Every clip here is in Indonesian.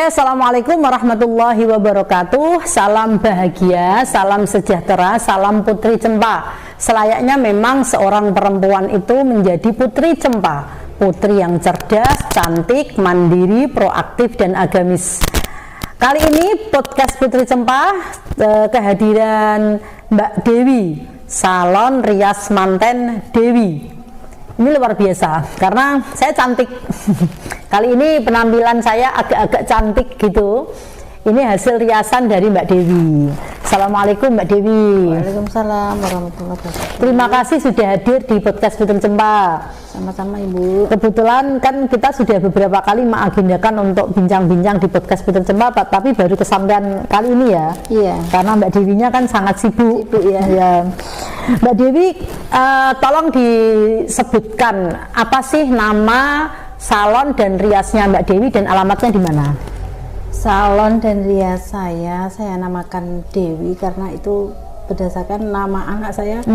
Assalamualaikum warahmatullahi wabarakatuh. Salam bahagia, salam sejahtera, salam Putri Cempa. Selayaknya memang seorang perempuan itu menjadi Putri Cempa, putri yang cerdas, cantik, mandiri, proaktif, dan agamis. Kali ini podcast Putri Cempa kehadiran Mbak Dewi, salon rias manten Dewi. Ini luar biasa karena saya cantik. Kali ini penampilan saya agak-agak cantik gitu. Ini hasil riasan dari Mbak Dewi. Assalamualaikum Mbak Dewi. Waalaikumsalam warahmatullahi wabarakatuh. Terima kasih sudah hadir di podcast Putri Cempa. Sama-sama Ibu. Kebetulan kan kita sudah beberapa kali mengagendakan untuk bincang-bincang di podcast Putri Cempa, tapi baru kesampaian kali ini ya. Iya. Karena Mbak Dewinya kan sangat sibuk. Sibuk ya. Ya. Mbak Dewi, tolong disebutkan apa sih nama salon dan riasnya Mbak Dewi dan alamatnya di mana? Salon dan rias saya namakan Dewi karena itu berdasarkan nama anak saya.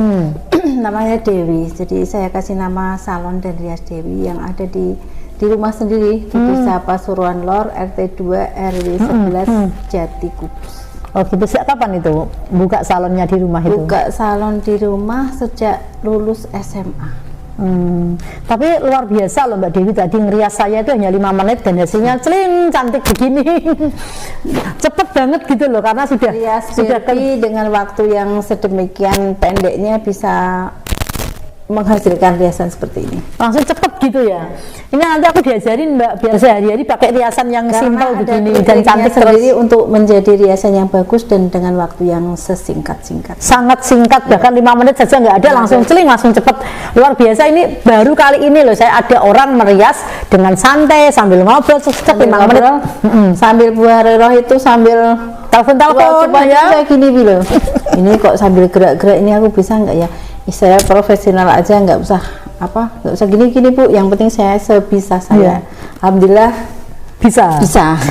Namanya Dewi. Jadi saya kasih nama salon dan rias Dewi yang ada di rumah sendiri di Desa Pasuruan Lor, RT 2 RW 11 Jati Kudus. Oh gitu, sejak kapan itu buka salonnya di rumah itu? Buka salon di rumah sejak lulus SMA. Tapi luar biasa loh Mbak Dewi, tadi ngerias saya itu hanya 5 menit dan hasilnya celing cantik begini. Cepet banget gitu loh, karena sudah dengan waktu yang sedemikian pendeknya bisa menghasilkan riasan seperti ini. Langsung cepet gitu ya. Ini nanti aku diajarin Mbak, biar sehari-hari pakai riasan yang simpel begini dan cantik sendiri untuk menjadi riasan yang bagus dan dengan waktu yang sesingkat-singkat. Sangat singkat, bahkan 5 menit saja nggak ada, langsung celing, langsung cepet. Luar biasa. Ini baru kali ini loh saya ada orang merias dengan santai sambil ngobrol cepet 5 menit. Sambil buah roh itu sambil telepon ya. Kayak gini loh. Ini kok sambil gerak-gerak ini aku bisa nggak ya? Saya profesional aja, nggak usah gini-gini Bu, yang penting saya sebisa saya. Alhamdulillah bisa.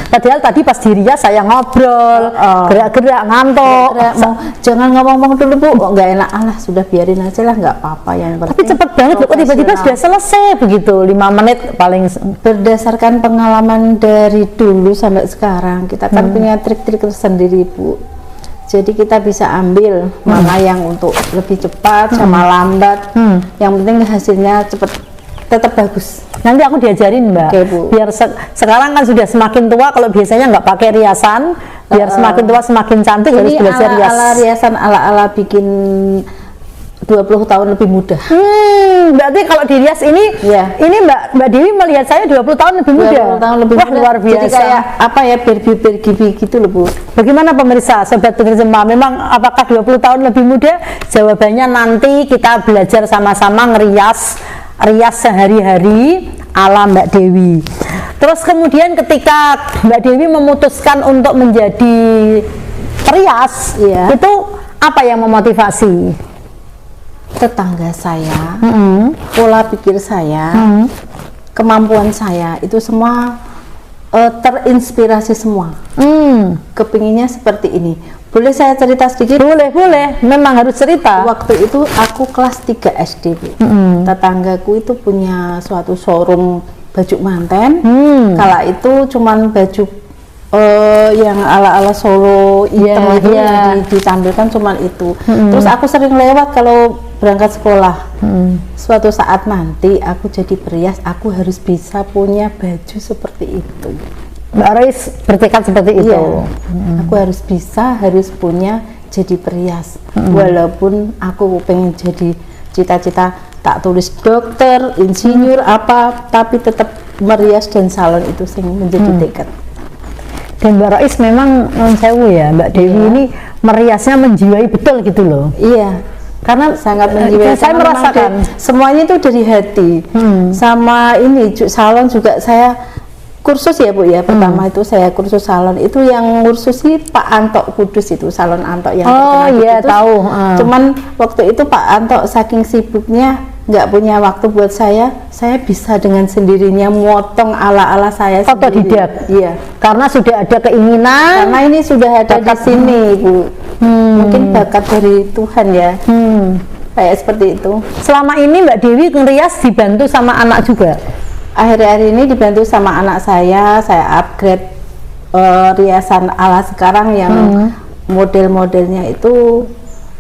Padahal tadi pas dirias saya ngobrol, gerak-gerak, ngantuk. Jangan ngomong-ngomong dulu Bu, kok nggak enak. Alah sudah biarin aja lah, nggak apa-apa. Yang penting tapi cepet banget loh, tiba-tiba sudah selesai begitu, 5 menit paling. Berdasarkan pengalaman dari dulu sampai sekarang, kita kan punya trik-trik tersendiri Bu. Jadi kita bisa ambil mana yang untuk lebih cepat sama lambat. Yang penting hasilnya cepat, tetap bagus. Nanti aku diajarin Mbak. Oke, Bu. Biar sekarang kan sudah semakin tua, kalau biasanya nggak pakai riasan, biar semakin tua semakin cantik harus belajar rias. Ala riasan ala bikin 20 tahun lebih muda. Berarti kalau dirias ini, ini Mbak Dewi melihat saya 20 tahun lebih muda. 20 tahun lebih muda. Luar biasa. Jadi kayak apa ya, bergibi gitu loh Bu. Bagaimana pemirsa, Sobat Putri Cempa, memang apakah 20 tahun lebih muda? Jawabannya nanti kita belajar sama-sama ngerias sehari-hari ala Mbak Dewi. Terus kemudian ketika Mbak Dewi memutuskan untuk menjadi perias, itu apa yang memotivasi? Tetangga saya, pola pikir saya, kemampuan saya itu semua terinspirasi semua. Kepinginnya seperti ini. Boleh saya cerita sedikit? Boleh, memang harus cerita. Waktu itu aku kelas 3 SD Bu. Tetanggaku itu punya suatu showroom baju manten. Kala itu cuman baju yang ala-ala Solo hitam itu ditampilkan cuman itu. Terus aku sering lewat kalau berangkat sekolah. Suatu saat nanti aku jadi perias, aku harus bisa punya baju seperti itu. Mbak Rais bertekad seperti itu. Aku harus punya jadi perias. Walaupun aku pengen jadi cita-cita tak tulis dokter, insinyur apa, tapi tetap merias dan salon itu sing menjadi tekad. Dan Mbak Rais memang sewu ya Mbak Dewi ini meriasnya menjiwai betul gitu loh. Iya. Karena sangat menjiwai. Saya merasakan semuanya itu dari hati. Sama ini salon juga saya kursus ya Bu ya. Pertama itu saya kursus salon, itu yang kursusi Pak Anto Kudus, itu salon Anto yang terkenal. Oh iya tahu. Cuman waktu itu Pak Anto saking sibuknya nggak punya waktu buat saya bisa dengan sendirinya motong ala-ala saya sendiri. Otodidak. Iya. Karena sudah ada keinginan. Karena ini sudah ada di sini Bu. Mungkin bakat dari Tuhan ya. Kayak seperti itu. Selama ini Mbak Dewi ngerias dibantu sama anak juga? Akhir-akhir ini dibantu sama anak saya upgrade riasan ala sekarang yang model-modelnya itu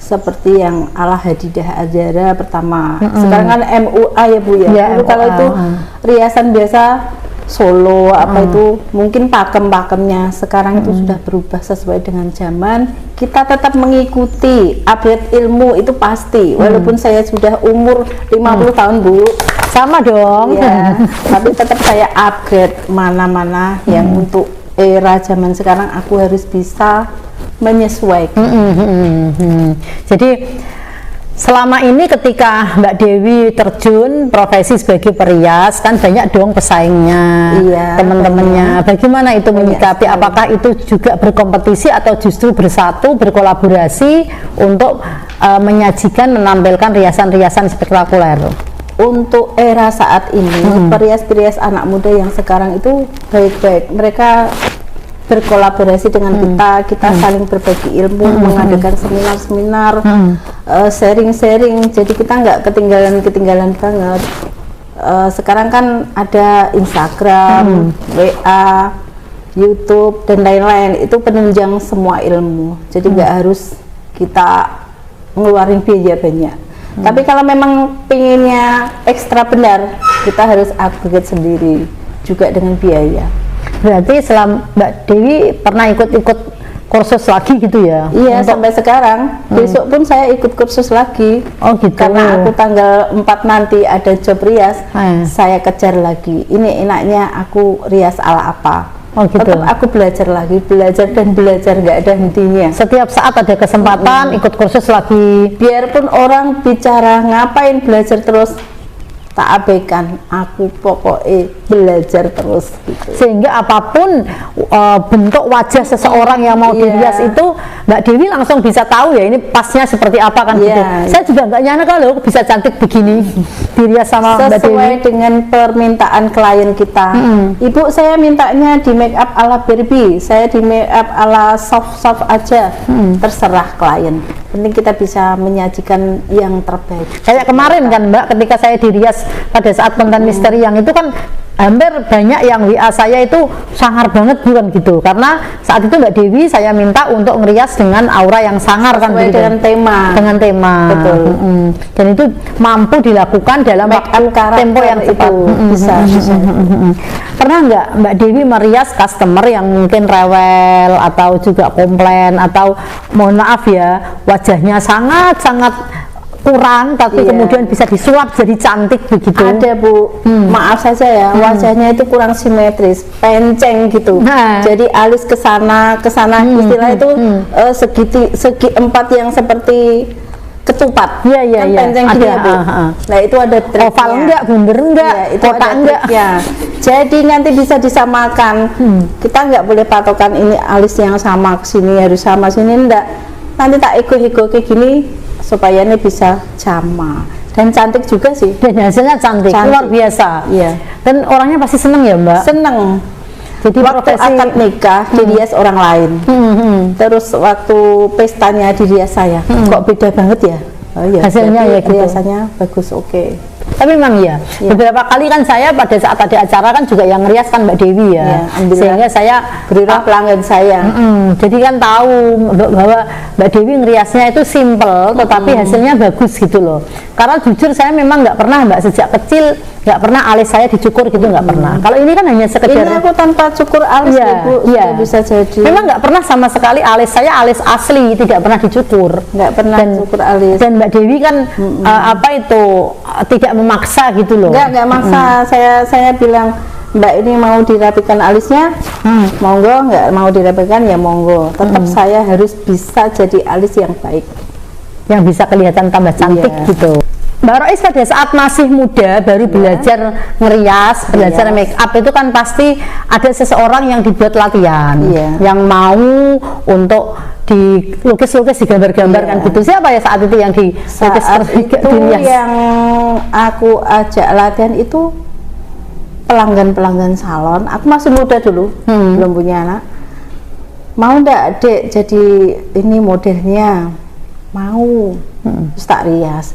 seperti yang ala Hadidah Azhara pertama. Sekarang kan MUA ya Bu ya. Dulu kalau itu riasan biasa solo apa itu mungkin pakemnya, sekarang itu sudah berubah sesuai dengan zaman. Kita tetap mengikuti update ilmu itu pasti, walaupun saya sudah umur 50 tahun Bu. Sama dong Ya, tapi tetap saya upgrade mana-mana yang untuk era zaman sekarang aku harus bisa menyesuaikan. Jadi selama ini ketika Mbak Dewi terjun profesi sebagai perias, kan banyak dong pesaingnya, teman-temannya. Bagaimana itu menyikapi? Apakah itu juga berkompetisi atau justru bersatu, berkolaborasi untuk menyajikan, menampilkan riasan-riasan spektakuler? Untuk era saat ini, perias-perias anak muda yang sekarang itu baik-baik. Mereka berkolaborasi dengan kita saling berbagi ilmu, mengadakan seminar-seminar, sharing-sharing, jadi kita nggak ketinggalan banget. Sekarang kan ada Instagram, WA, YouTube dan lain-lain, itu penunjang semua ilmu, jadi nggak harus kita ngeluarin biaya banyak. Tapi kalau memang pinginnya ekstra benar, kita harus upgrade sendiri juga dengan biaya. Berarti selama Mbak Dewi pernah ikut-ikut kursus lagi gitu ya? Iya, sampai sekarang. Besok pun saya ikut kursus lagi. Oh gitu. Karena aku tanggal 4 nanti ada job rias, saya kejar lagi. Ini enaknya aku rias ala apa? Oh gitu. Tetap aku belajar lagi, belajar nggak ada hentinya. Setiap saat ada kesempatan ikut kursus lagi. Biarpun orang bicara ngapain belajar terus, tak abaikan, aku pokoknya belajar terus gitu. Sehingga apapun bentuk wajah seseorang yang mau dirias itu Mbak Dewi langsung bisa tahu ya ini pasnya seperti apa kan gitu. Saya juga nggak nyangka loh bisa cantik begini dirias sama Mbak Dewi. Sesuai dengan permintaan klien kita. Ibu saya mintanya di make up ala Barbie, saya di make up ala soft aja. Terserah klien. Penting kita bisa menyajikan yang terbaik. Kayak kemarin kan Mbak, ketika saya dirias pada saat konten misteri yang itu kan hampir banyak yang WA saya itu sangar banget bukan gitu, karena saat itu Mbak Dewi saya minta untuk ngerias dengan aura yang sangar kan gitu. Dengan tema betul. Dan itu mampu dilakukan dalam waktu tempo yang cepat. Bisa. Pernah nggak Mbak Dewi merias customer yang mungkin rewel atau juga komplain atau mohon maaf ya wajahnya sangat kurang tapi kemudian bisa disulap jadi cantik begitu? Ada Bu, maaf saja ya, wajahnya itu kurang simetris, penceng gitu. Jadi alis kesana istilah itu segi empat yang seperti ketupat. Iya. Penceng gini ya Bu. Nah itu ada triknya. Oval enggak, bundar enggak, itu kotak enggak. Jadi nanti bisa disamakan. Kita nggak boleh patokan ini alis yang sama sini harus sama sini enggak. Nanti tak ego kayak gini supaya ini bisa sama dan cantik juga sih, dan hasilnya cantik. Luar biasa. Iya. Dan orangnya pasti seneng ya Mbak? Seneng. Jadi waktu profesi akad nikah dirias orang lain, terus waktu pestanya dirias saya, kok beda banget ya? Oh iya, hasilnya ya gitu. Biasanya bagus, oke. Tapi memang ya, beberapa kali kan saya pada saat ada acara kan juga yang ngerias kan Mbak Dewi ya, sehingga saya berilah pelanggan saya. Jadi kan tahu bahwa Mbak Dewi ngeriasnya itu simple, tetapi hasilnya bagus gitu loh. Karena jujur saya memang nggak pernah Mbak sejak kecil nggak pernah alis saya dicukur gitu, nggak pernah. Kalau ini kan hanya sekedar. Ini aku tanpa cukur alis Bu, bisa jadi. Memang nggak pernah sama sekali alis saya alis asli, tidak pernah dicukur. Nggak pernah cukur alis. Dan Mbak Dewi kan apa itu tidak memaksa gitu loh. Nggak maksa. Saya bilang Mbak ini mau dirapikan alisnya, monggo. Nggak mau dirapikan ya monggo. Tetap saya harus bisa jadi alis yang baik, yang bisa kelihatan tambah cantik gitu. Mbak Rois pada saat masih muda baru belajar ngerias, belajar make up itu kan pasti ada seseorang yang dibuat latihan, yang mau untuk dilukis-lukis, digambar-gambar kan gitu. Siapa ya saat itu yang dilukis dirias? Yang aku ajak latihan itu pelanggan salon. Aku masih muda dulu, belum punya anak. Mau ndak Dek jadi ini modelnya? Mau. Terus tak rias.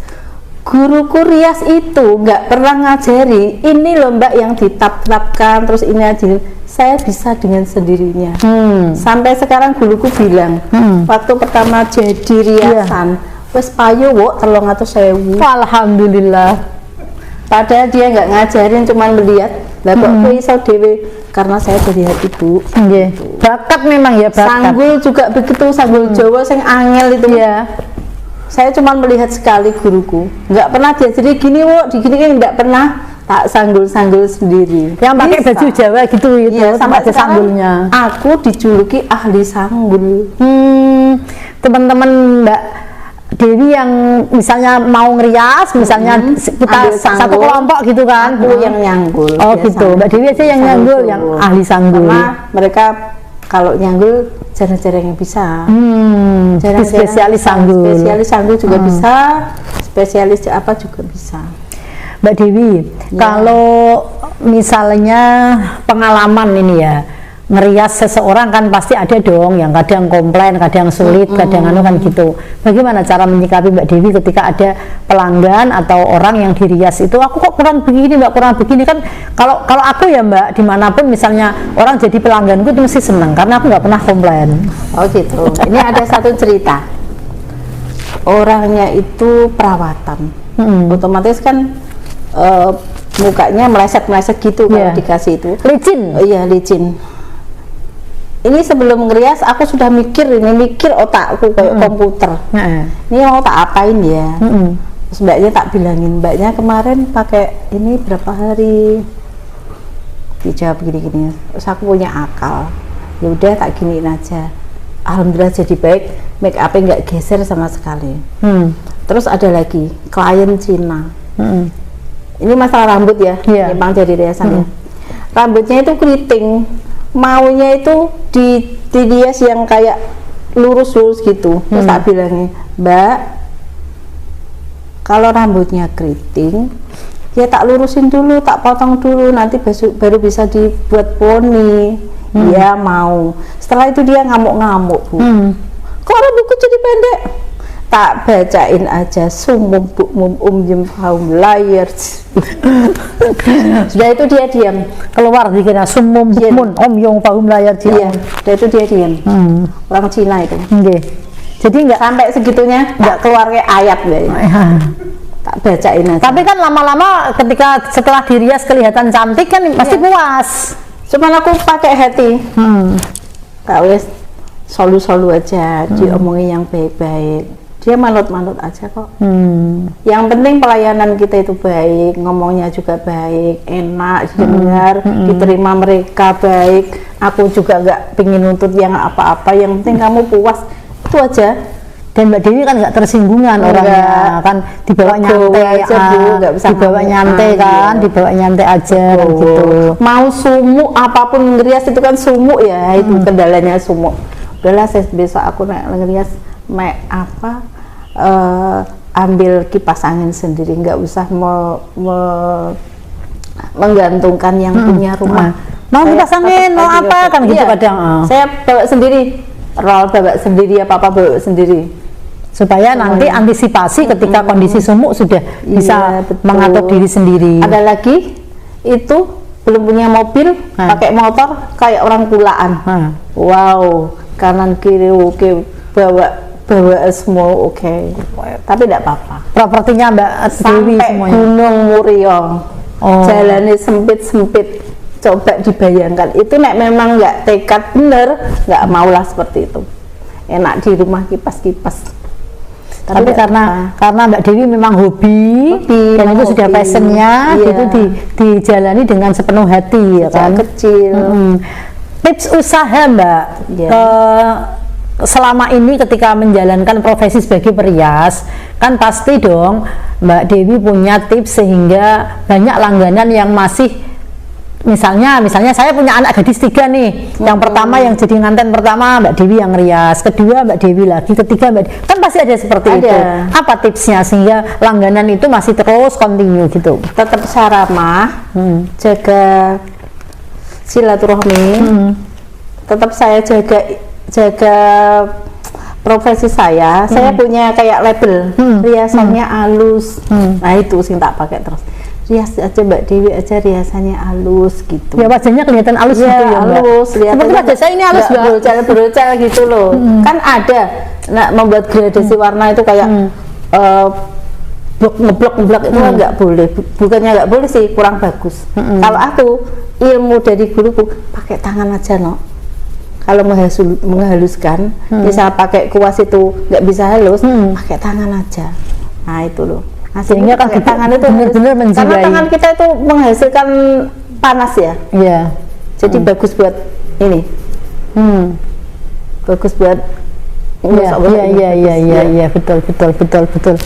Guruku rias itu nggak pernah ngajari ini loh Mbak yang ditap-tapkan terus ini aja, saya bisa dengan sendirinya. Sampai sekarang guruku bilang, waktu pertama jadi riasan, wes payu wok 300.000. Alhamdulillah. Padahal dia nggak ngajarin, cuman melihat. Lah kok kowe iso dhewe, karena saya dari hati Bu. Nggih. Bakat memang ya, bakat. Sanggul juga begitu, sanggul Jawa sing angel itu. Iya. Saya cuma melihat sekali guruku, nggak pernah diajari gini wok, di gini nggak pernah, tak sanggul-sanggul sendiri. Yang pakai Bisa. baju Jawa gitu itu, Iya, sampai ada sekarang sanggulnya. aku dijuluki ahli sanggul. Teman-teman Mbak Dewi yang misalnya mau ngerias, misalnya kita Ambil satu sanggul, kelompok gitu kan. Aku yang nyanggul. Oh biasanya. gitu, Mbak Dewi aja yang nyanggul, yang ahli sanggul. Karena mereka kalau nyanggul jarang-jarang yang bisa. Jarang-jarang Spesialis bisa. sanggul. Spesialis sanggul juga bisa, spesialis apa juga bisa. Mbak Dewi, kalau misalnya pengalaman ini ya, ngerias seseorang kan pasti ada dong yang kadang komplain, kadang sulit, kadang anu kan gitu. Bagaimana cara menyikapi Mbak Dewi ketika ada pelanggan atau orang yang dirias itu, aku kok kurang begini Mbak, kurang begini kan? Kalau aku ya Mbak, dimanapun misalnya orang jadi pelangganku itu mesti seneng karena aku nggak pernah komplain. Oh gitu. Ini ada satu cerita. Orangnya itu perawatan, otomatis kan mukanya meleset-meleset gitu kalau dikasih itu. Licin. Oh, iya licin. Ini sebelum ngerias aku sudah mikir otakku kayak komputer. Ini mau tak apain ya? Terus mbaknya tak bilangin, mbaknya kemarin pakai ini berapa hari? Dijawab gini-gini. Terus aku punya akal. Ya udah tak giniin aja. Alhamdulillah jadi baik, make up-nya nggak geser sama sekali. Terus ada lagi klien Cina. Ini masalah rambut ya, memang jadi riasan ya. Rambutnya itu keriting, maunya itu dihias yang kayak lurus-lurus gitu. Terus tak bilangin, Mbak, kalau rambutnya keriting, ya tak lurusin dulu, tak potong dulu, nanti baru bisa dibuat poni. Dia mau. Setelah itu dia ngamuk-ngamuk, Bu. Kok rambutku jadi pendek? Tak bacain aja, sumum bukmum jem faum layar. Sudah itu dia diam, Keluar dikira sumum bukmun yong fahum layar iya. Sudah itu dia diam. Orang Cina itu. Jadi nggak Sampai segitunya nggak keluar kayak ayat deh. Tak bacain aja. Tapi kan lama-lama ketika setelah dirias kelihatan cantik kan pasti puas. Cuman aku pakai hati. Tak wes solu-solu aja, diomongin yang baik-baik. Dia manut-manut aja kok. Yang penting pelayanan kita itu baik, ngomongnya juga baik, enak didengar, diterima mereka baik. Aku juga nggak pingin nuntut yang apa-apa, yang penting kamu puas, itu aja. Dan Mbak Dewi kan nggak tersinggungan orangnya, kan dibawa nyantai aja, Bu, nggak bisa dibawa nyantai kan, dibawa nyantai aja kan gitu. Mau sumuk apapun ngerias itu kan sumuk ya, itu kendalanya sumuk. Udahlah, besok aku ngerias ambil kipas angin sendiri, nggak usah menggantungkan yang punya rumah. Mau kipas angin, mau apa kan gitu kadang. Saya bawa sendiri, roll bawa sendiri, apa bawa sendiri, supaya nanti antisipasi ketika kondisi sumuk sudah bisa mengatur diri sendiri. Ada lagi itu belum punya mobil, pakai motor kayak orang kulaan. Wow, kanan kiri oke, bawa semua oke. Tapi tidak apa-apa. Propertinya Mbak Dewi Sampai semuanya. Gunung Murio, jalannya sempit-sempit. Coba dibayangkan, itu nek memang nggak tekad bener, nggak maulah seperti itu. Enak di rumah kipas-kipas. Tapi karena Mbak Dewi memang hobi dan itu sudah passionnya, itu dijalani dengan sepenuh hati ya kan. Kecil. Tips usaha Mbak, selama ini ketika menjalankan profesi sebagai perias, kan pasti dong Mbak Dewi punya tips sehingga banyak langganan yang masih misalnya saya punya anak gadis 3 nih. Yang pertama yang jadi nganten pertama Mbak Dewi yang rias, kedua Mbak Dewi lagi, ketiga Mbak Dewi. Kan pasti ada seperti itu. Apa tipsnya sehingga langganan itu masih terus continue gitu? Tetap saramah, jaga silaturahmi. Tetap saya jaga profesi saya. Saya punya kayak label riasannya halus. Nah itu sih tak pakai terus. rias aja Mbak Dewi aja riasannya halus gitu. Ya wajahnya kelihatan halus gitu ya, Mbak. Halus, Seperti wajah saya ini halus, Mbak. Berocel gitu loh. Kan ada membuat gradasi warna itu kayak ngeblok itu kan nggak boleh. Bukannya nggak boleh sih, kurang bagus. Kalau aku ilmu dari guruku pakai tangan aja no. Kalau menghaluskan, misal pakai kuas itu nggak bisa halus, pakai tangan aja. Nah itu loh. Sehingga pakai tangan itu benar-benar menjiwai. Karena tangan kita itu menghasilkan panas ya. Iya. Jadi bagus buat ini. Bagus buat. Iya, betul.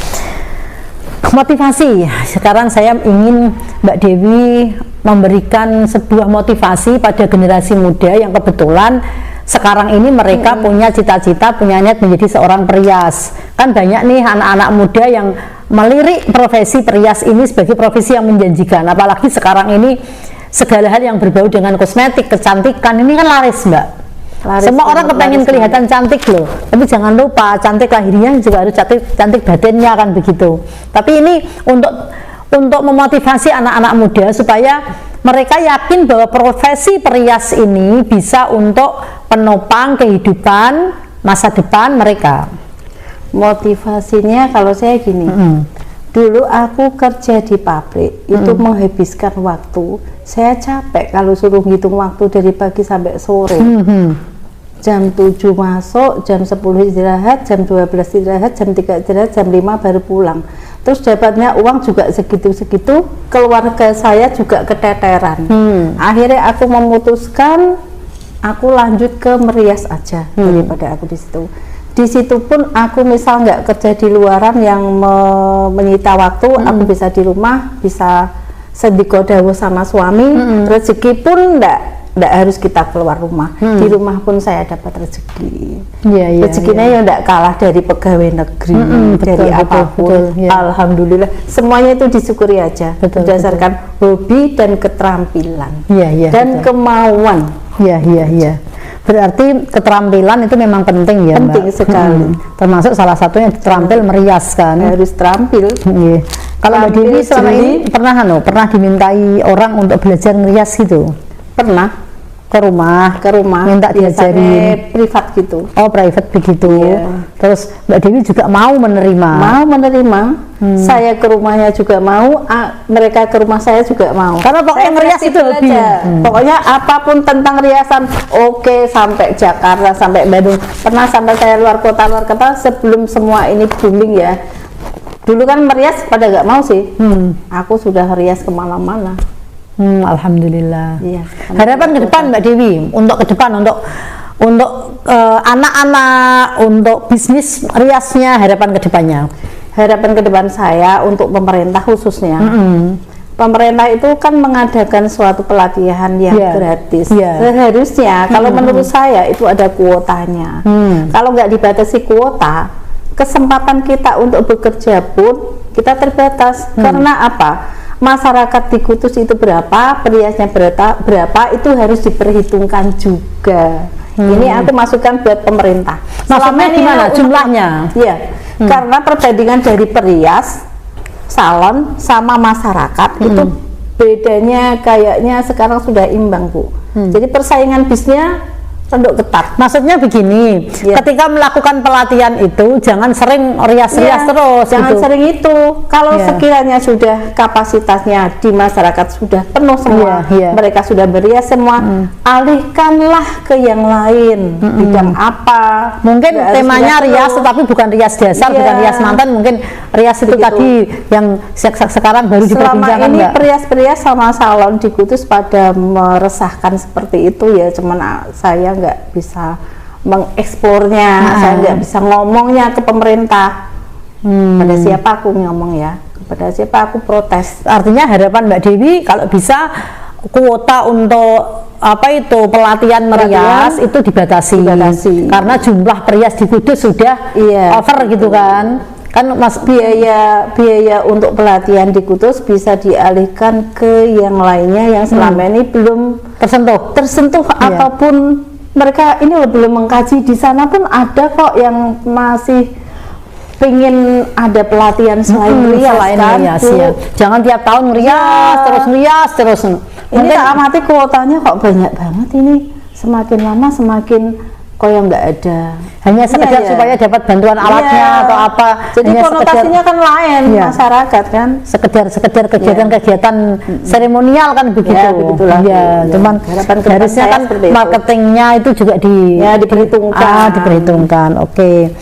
Motivasi. Sekarang saya ingin Mbak Dewi memberikan sebuah motivasi pada generasi muda yang kebetulan sekarang ini mereka punya cita-cita, punya niat menjadi seorang perias. Kan banyak nih anak-anak muda yang melirik profesi perias ini sebagai profesi yang menjanjikan. Apalagi sekarang ini segala hal yang berbau dengan kosmetik, kecantikan ini kan laris, Mbak. Laris, semua orang kepengen kelihatan cantik loh. Tapi jangan lupa cantik lahirnya juga harus cantik batinnya kan begitu. Tapi ini untuk memotivasi anak-anak muda supaya mereka yakin bahwa profesi perias ini bisa untuk penopang kehidupan masa depan mereka. Motivasinya kalau saya gini, dulu aku kerja di pabrik itu menghabiskan waktu, saya capek kalau suruh ngitung waktu dari pagi sampai sore. Jam 7 masuk, jam 10 istirahat, jam 12 istirahat, jam 3 istirahat, jam 5 baru pulang. Terus dapatnya uang juga segitu-segitu, keluarga saya juga keteteran. Akhirnya aku memutuskan aku lanjut ke merias aja daripada aku di situ. Di situ pun aku misal nggak kerja di luaran yang menyita waktu, aku bisa di rumah, bisa sedikodawo sama suami, rezeki pun nggak harus kita keluar rumah, di rumah pun saya dapat rezeki. Rezekinya ya nggak kalah dari pegawai negeri, dari apapun. Alhamdulillah, semuanya itu disyukuri aja, berdasarkan hobi dan keterampilan dan kemauan. Berarti keterampilan itu memang penting ya, penting Mbak? Sekali. Termasuk salah satunya terampil merias kan. Harus terampil. Kalau Mbak Dewi selama ini pernah dimintai orang untuk belajar merias gitu? Pernah. Ke rumah minta diajarin privat gitu. Oh, private begitu. Terus Mbak Dewi juga mau menerima. Saya ke rumahnya juga mau, mereka ke rumah saya juga mau. Karena pokoknya merias itu hobi. Pokoknya apapun tentang riasan, oke, sampai Jakarta, sampai Bandung. Pernah sampai saya luar kota sebelum semua ini booming ya. Dulu kan merias pada nggak mau sih. Aku sudah rias kemana-mana. Alhamdulillah. Harapan ke depan Mbak Dewi, untuk ke depan, untuk anak-anak, untuk bisnis riasnya, harapan ke depannya. Harapan ke depan saya untuk pemerintah khususnya. Pemerintah itu kan mengadakan suatu pelatihan yang gratis. Seharusnya kalau menurut saya itu ada kuotanya. Kalau nggak dibatasi kuota, kesempatan kita untuk bekerja pun kita terbatas. Karena apa? Masyarakat di Kudus itu berapa, periasnya berapa, itu harus diperhitungkan juga. Ini aku masukkan buat pemerintah. Maksudnya gimana jumlahnya? Karena perbandingan dari perias, salon sama masyarakat itu bedanya kayaknya sekarang sudah imbang, Bu. Jadi persaingan bisnisnya renduk ketat. Maksudnya begini, ketika melakukan pelatihan itu jangan sering rias-rias terus. Jangan sering itu. Kalau sekiranya sudah kapasitasnya di masyarakat sudah penuh semua, mereka sudah berias semua, alihkanlah ke yang lain. Bidang apa? Mungkin temanya rias, tetapi bukan rias dasar, bukan rias mantan, mungkin rias itu tadi yang sekarang baru diperbincangkan. Selama ini perias-perias sama salon di Kudus pada meresahkan seperti itu ya, cuman saya nggak bisa mengekspornya, saya nggak bisa ngomongnya ke pemerintah. Pada siapa aku ngomong ya? Kepada siapa aku protes? Artinya harapan Mbak Dewi kalau bisa kuota untuk pelatihan merias itu dibatasi. Karena jumlah perias di Kudus sudah over gitu kan. Mas, biaya untuk pelatihan di Kudus bisa dialihkan ke yang lainnya yang selama ini belum tersentuh ataupun mereka ini belum mengkaji. Di sana pun ada kok yang masih pengen ada pelatihan selain rias selain kan, rias Bu. ya. Jangan tiap tahun rias terus. Ini tak amati kuotanya kok banyak banget ini. Semakin lama semakin koyo nggak ada. Hanya sekedar Iya, iya. supaya dapat bantuan alatnya Iya. atau apa. Jadi Hanya konotasinya kan lain Iya. masyarakat kan. sekedar kegiatan-kegiatan seremonial kan begitu. Ya, begitulah. Iya, Ya. cuman Harapan ke depan harusnya saya kan seperti itu. marketingnya itu juga diperhitungkan. diperhitungkan. Oke.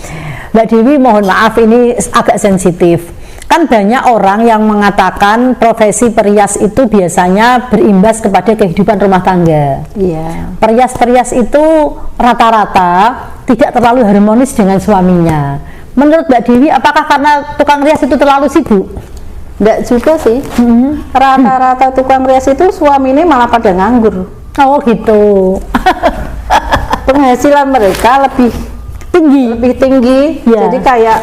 Mbak Dewi, mohon maaf ini agak sensitif. Kan banyak orang yang mengatakan profesi perias itu biasanya berimbas kepada kehidupan rumah tangga. Iya. Perias-perias itu rata-rata tidak terlalu harmonis dengan suaminya. Menurut Mbak Dewi, apakah karena tukang rias itu terlalu sibuk? Enggak juga sih. Rata-rata tukang rias itu suaminya malah pada nganggur. Oh gitu. Penghasilan mereka lebih tinggi. Ya. Jadi kayak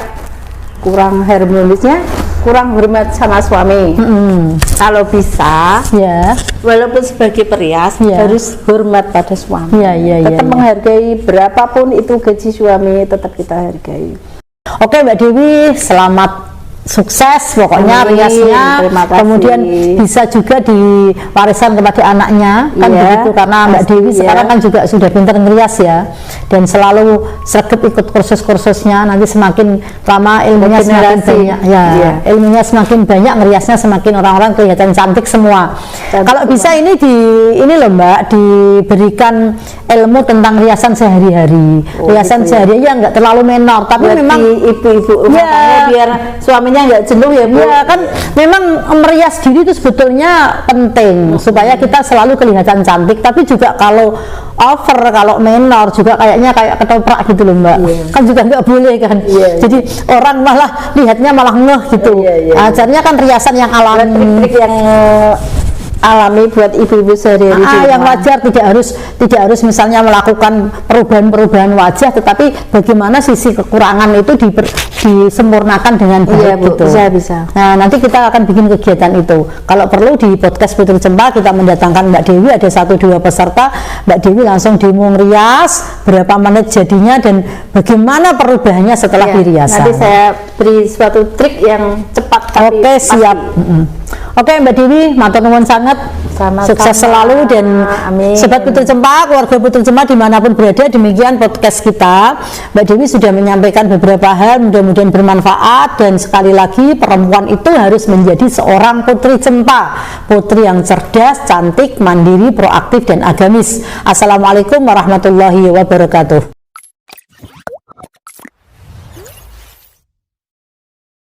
kurang harmonisnya, kurang hormat sama suami. Kalau bisa, Ya. walaupun sebagai perias Ya. harus hormat pada suami. Ya. Tetap menghargai berapapun itu gaji suami, tetap kita hargai. Oke Mbak Dewi, selamat sukses pokoknya Amin, riasnya, terima kasih. kemudian bisa juga diwariskan kepada anaknya kan Iya, begitu, karena Mbak pasti, Dewi iya. sekarang kan juga sudah pintar ngerias ya, dan selalu sregep ikut kursus-kursusnya, nanti semakin lama ilmunya semakin Regenerasi. banyak ya, Iya. ilmunya semakin banyak, ngeriasnya semakin orang-orang kelihatan cantik semua. Cantik Kalau bisa ini loh Mbak, diberikan ilmu tentang riasan sehari-hari, riasan gitu ya. sehari-hari yang nggak terlalu menor, tapi Buat memang ibu-ibu rumah Ya. tangga biar suaminya nggak jenuh ya Bu. ya kan memang merias diri itu sebetulnya penting supaya kita selalu kelihatan cantik, tapi juga kalau over, kalau menor juga kayaknya kayak ketoprak gitu loh Mbak. Iya. Kan juga nggak boleh kan. Iya. Jadi orang malah lihatnya malah ngeh gitu. Iya. Acaranya kan riasan yang alami. Trik-trik yang alami buat ibu-ibu sehari-hari di Yang rumah. wajar, tidak harus misalnya melakukan perubahan wajah, tetapi bagaimana sisi kekurangan itu disempurnakan dengan baik Iya Bu, gitu. bisa. Nah, nanti kita akan bikin kegiatan itu. Kalau perlu di podcast Putri Cempa kita mendatangkan Mbak Dewi, ada 1-2 peserta. Mbak Dewi langsung demo ngerias, berapa menit jadinya dan bagaimana perubahannya setelah Iya, diriasan. nanti saya beri suatu trik yang cepat tapi Oke, pasti. siap. Oke Mbak Dewi, matur nuwun sangat. Sama-sama. Sukses selalu dan Amin. Sobat Putri Cempa, keluarga Putri Cempa dimanapun berada, demikian podcast kita. Mbak Dewi sudah menyampaikan beberapa hal, mudah-mudahan bermanfaat, dan sekali lagi perempuan itu harus menjadi seorang Putri Cempa, putri yang cerdas, cantik, mandiri, proaktif dan agamis. Assalamualaikum warahmatullahi wabarakatuh.